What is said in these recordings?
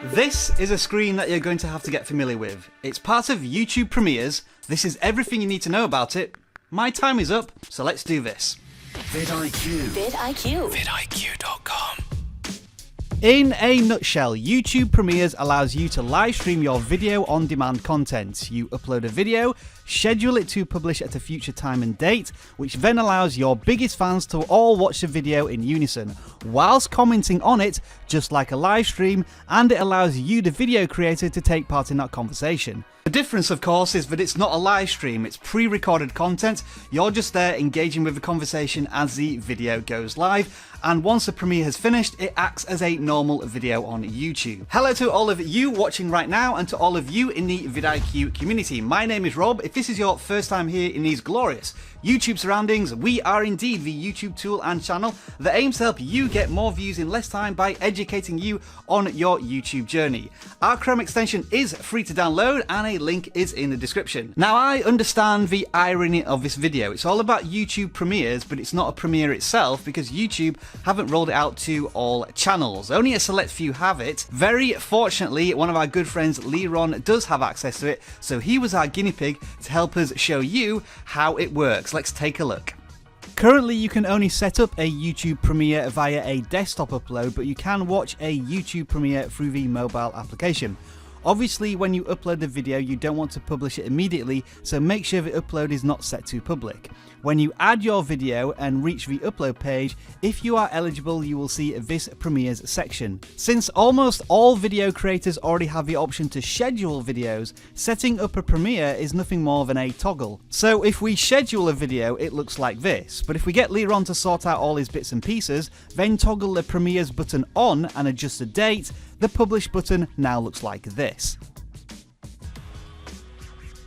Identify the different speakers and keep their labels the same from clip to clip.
Speaker 1: This is a screen that you're going to have to get familiar with. It's part of YouTube Premieres. This is everything you need to know about it. My time is up, so let's do this.
Speaker 2: vidIQ.
Speaker 3: vidIQ.
Speaker 2: vidIQ.com.
Speaker 1: In a nutshell, YouTube Premieres allows you to live stream your video on demand content. You upload a video, schedule it to publish at a future time and date, which then allows your biggest fans to all watch the video in unison, whilst commenting on it just like a live stream, and it allows you, the video creator, to take part in that conversation. The difference, of course, is that it's not a live stream, it's pre-recorded content. You're just there engaging with the conversation as the video goes live, and once the premiere has finished, it acts as a normal video on YouTube. Hello to all of you watching right now, and to all of you in the vidIQ community. My name is Rob. If this is your first time here in these glorious YouTube surroundings, we are indeed the YouTube tool and channel that aims to help you get more views in less time by educating you on your YouTube journey. Our Chrome extension is free to download, and a link is in the description. Now, I understand the irony of this video. It's all about YouTube Premieres, but it's not a premiere itself because YouTube haven't rolled it out to all channels. Only a select few have it. Very fortunately, one of our good friends, Leron, does have access to it, so he was our guinea pig to help us show you how it works. Let's take a look. Currently, you can only set up a YouTube Premiere via a desktop upload, but you can watch a YouTube Premiere through the mobile application. Obviously, when you upload the video, you don't want to publish it immediately, so make sure the upload is not set to public. When you add your video and reach the upload page, if you are eligible, you will see this Premieres section. Since almost all video creators already have the option to schedule videos, setting up a premiere is nothing more than a toggle. So if we schedule a video, it looks like this, but if we get Leron to sort out all his bits and pieces, then toggle the Premieres button on and adjust the date, the publish button now looks like this.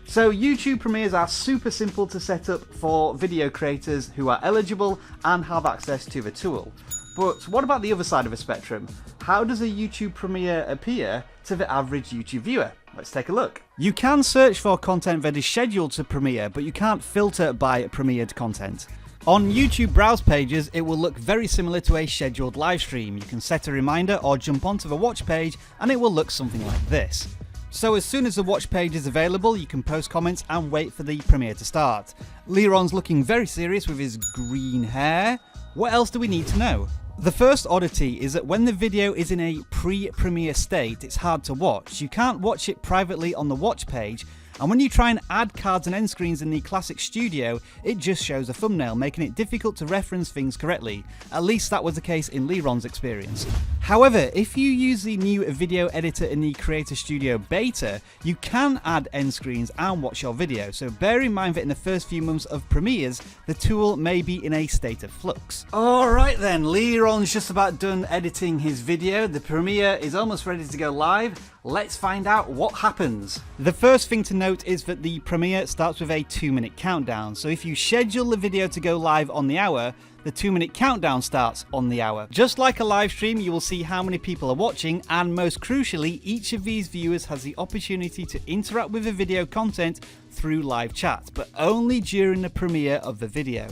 Speaker 1: So YouTube Premieres are super simple to set up for video creators who are eligible and have access to the tool. But what about the other side of the spectrum? How does a YouTube Premiere appear to the average YouTube viewer? Let's take a look. You can search for content that is scheduled to premiere, but you can't filter by premiered content. On YouTube browse pages, it will look very similar to a scheduled live stream. You can set a reminder or jump onto the watch page and it will look something like this. So as soon as the watch page is available, you can post comments and wait for the premiere to start. Leron's looking very serious with his green hair. What else do we need to know? The first oddity is that when the video is in a pre-premiere state, it's hard to watch. You can't watch it privately on the watch page, and when you try and add cards and end screens in the classic studio, it just shows a thumbnail, making it difficult to reference things correctly. At least that was the case in Leron's experience. However, if you use the new video editor in the Creator Studio beta, you can add end screens and watch your video, so bear in mind that in the first few months of premieres, the tool may be in a state of flux. Alright then, Leron's just about done editing his video, the premiere is almost ready to go live. Let's find out what happens. The first thing to note is that the premiere starts with a 2-minute countdown, so if you schedule the video to go live on the hour, the 2-minute countdown starts on the hour. Just like a live stream, you will see how many people are watching, and most crucially, each of these viewers has the opportunity to interact with the video content through live chat, but only during the premiere of the video.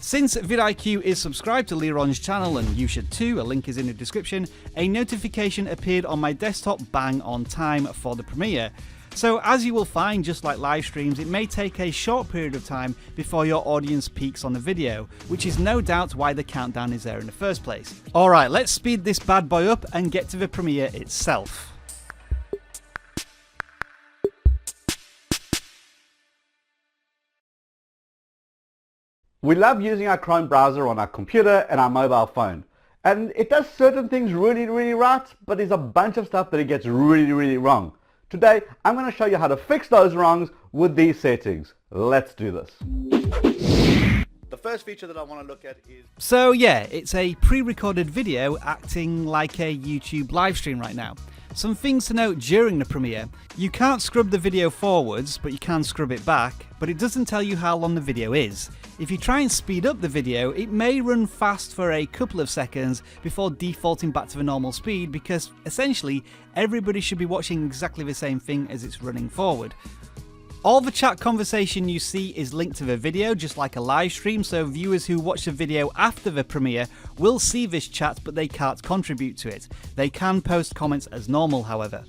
Speaker 1: Since vidIQ is subscribed to Leron's channel, and you should too, a link is in the description, a notification appeared on my desktop bang on time for the premiere. So as you will find, just like live streams, it may take a short period of time before your audience peaks on the video, which is no doubt why the countdown is there in the first place. Alright, let's speed this bad boy up and get to the premiere itself.
Speaker 4: We love using our Chrome browser on our computer and our mobile phone. And it does certain things really right, but there's a bunch of stuff that it gets really wrong. Today, I'm going to show you how to fix those wrongs with these settings. Let's do this. The first feature that I want to look at is...
Speaker 1: So yeah, it's a pre-recorded video acting like a YouTube live stream right now. Some things to note during the premiere. You can't scrub the video forwards, but you can scrub it back, but it doesn't tell you how long the video is. If you try and speed up the video, it may run fast for a couple of seconds before defaulting back to the normal speed, because essentially everybody should be watching exactly the same thing as it's running forward. All the chat conversation you see is linked to the video, just like a live stream, so viewers who watch the video after the premiere will see this chat, but they can't contribute to it. They can post comments as normal, however.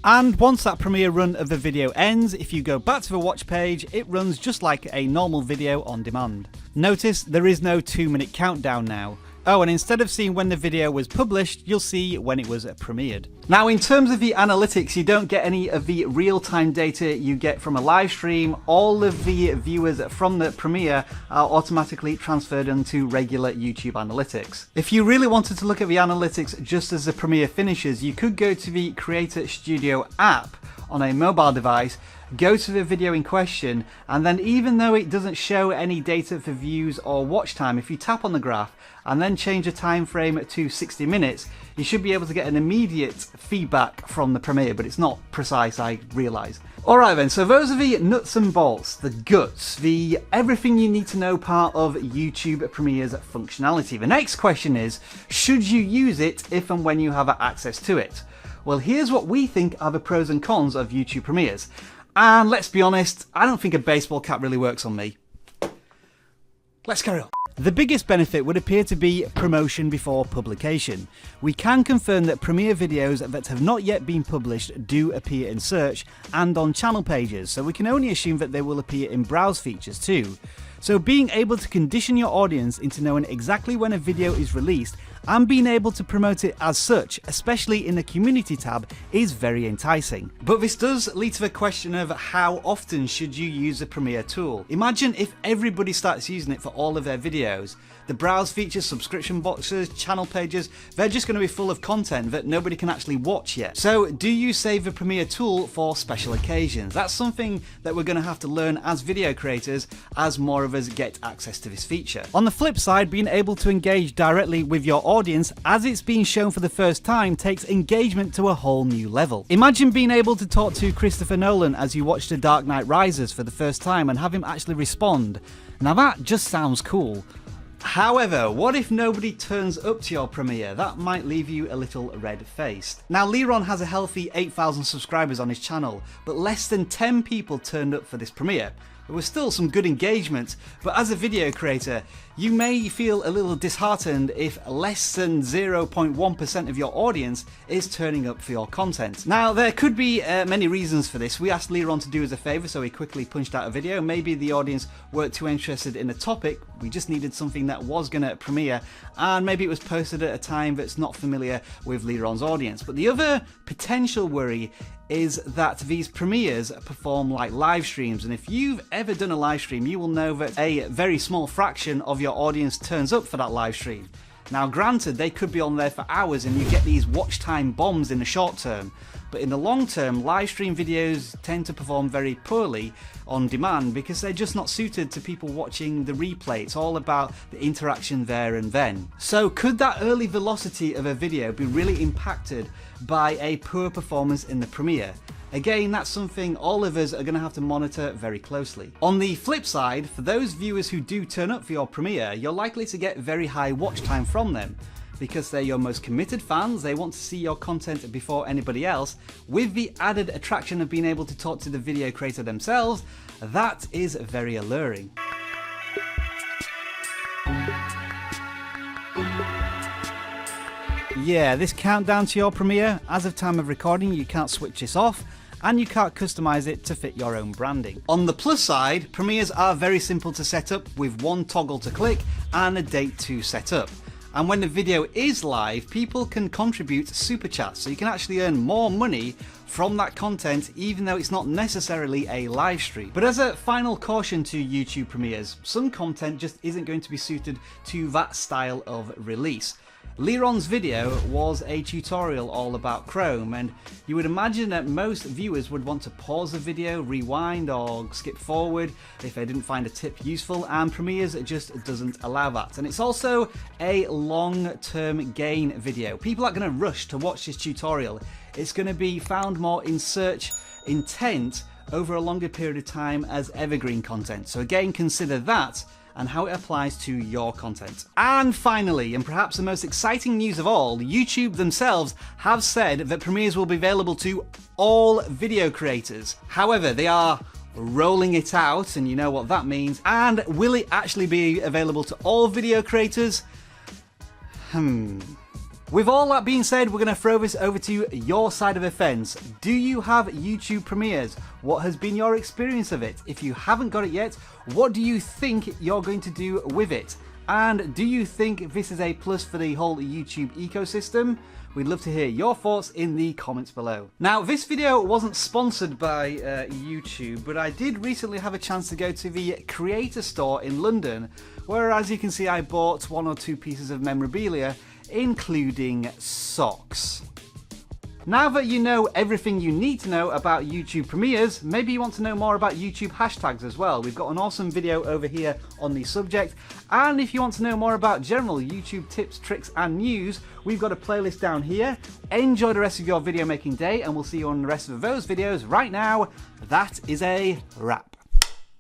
Speaker 1: And once that premiere run of the video ends, if you go back to the watch page, it runs just like a normal video on demand. Notice there is no 2-minute countdown now. Oh, and instead of seeing when the video was published, you'll see when it was premiered. Now, in terms of the analytics, you don't get any of the real-time data you get from a live stream. All of the viewers from the premiere are automatically transferred into regular YouTube analytics. If you really wanted to look at the analytics just as the premiere finishes, you could go to the Creator Studio app on a mobile device, go to the video in question, and then even though it doesn't show any data for views or watch time, if you tap on the graph and then change the time frame to 60 minutes, you should be able to get an immediate feedback from the premiere, but it's not precise, I realise. Alright then, so those are the nuts and bolts, the guts, the everything you need to know part of YouTube Premiere's functionality. The next question is, should you use it if and when you have access to it? Well, here's what we think are the pros and cons of YouTube Premieres. And let's be honest, I don't think a baseball cap really works on me. Let's carry on. The biggest benefit would appear to be promotion before publication. We can confirm that Premiere videos that have not yet been published do appear in search and on channel pages, so we can only assume that they will appear in browse features too. So being able to condition your audience into knowing exactly when a video is released and being able to promote it as such, especially in the community tab, is very enticing. But this does lead to the question of how often should you use the Premiere tool? Imagine if everybody starts using it for all of their videos. The browse features, subscription boxes, channel pages, they're just going to be full of content that nobody can actually watch yet. So do you save the Premiere tool for special occasions? That's something that we're going to have to learn as video creators as more of us get access to this feature. On the flip side, being able to engage directly with your audience as it's being shown for the first time takes engagement to a whole new level. Imagine being able to talk to Christopher Nolan as you watch The Dark Knight Rises for the first time and have him actually respond. Now that just sounds cool. However, what if nobody turns up to your premiere? That might leave you a little red-faced. Now, Leron has a healthy 8,000 subscribers on his channel, but less than 10 people turned up for this premiere. There was still some good engagement, but as a video creator, you may feel a little disheartened if less than 0.1% of your audience is turning up for your content. Now, there could be many reasons for this. We asked Leron to do us a favour, so he quickly punched out a video. Maybe the audience weren't too interested in the topic, we just needed something that was going to premiere, and maybe it was posted at a time that's not familiar with Leron's audience. But the other potential worry is that these premieres perform like live streams, and if you've ever done a live stream, you will know that a very small fraction of your audience turns up for that live stream. Now granted, they could be on there for hours and you get these watch time bombs in the short term, but in the long term, live stream videos tend to perform very poorly on demand because they're just not suited to people watching the replay. It's all about the interaction there and then. So could that early velocity of a video be really impacted by a poor performance in the premiere? Again, that's something all of us are going to have to monitor very closely. On the flip side, for those viewers who do turn up for your premiere, you're likely to get very high watch time from them. Because they're your most committed fans, they want to see your content before anybody else, with the added attraction of being able to talk to the video creator themselves. That is very alluring. Yeah, this countdown to your premiere, as of time of recording, you can't switch this off, and you can't customize it to fit your own branding. On the plus side, premieres are very simple to set up with one toggle to click and a date to set up. And when the video is live, people can contribute super chats, so you can actually earn more money from that content even though it's not necessarily a live stream. But as a final caution to YouTube premieres, some content just isn't going to be suited to that style of release. Leron's video was a tutorial all about Chrome, and you would imagine that most viewers would want to pause the video, rewind or skip forward if they didn't find a tip useful, and Premieres just doesn't allow that. And it's also a long-term gain video. People aren't going to rush to watch this tutorial. It's going to be found more in search intent over a longer period of time as evergreen content. So again, consider that and how it applies to your content. And finally, and perhaps the most exciting news of all, YouTube themselves have said that Premieres will be available to all video creators. However, they are rolling it out, and you know what that means. And will it actually be available to all video creators? With all that being said, we're going to throw this over to your side of the fence. Do you have YouTube Premieres? What has been your experience of it? If you haven't got it yet, what do you think you're going to do with it? And do you think this is a plus for the whole YouTube ecosystem? We'd love to hear your thoughts in the comments below. Now, this video wasn't sponsored by YouTube, but I did recently have a chance to go to the Creator Store in London, where, as you can see, I bought 1 or 2 pieces of memorabilia, including socks. Now that you know everything you need to know about YouTube Premieres, maybe you want to know more about YouTube hashtags as well. We've got an awesome video over here on the subject, and if you want to know more about general YouTube tips, tricks and news, we've got a playlist down here. Enjoy the rest of your video making day, and we'll see you on the rest of those videos right now. That is a wrap.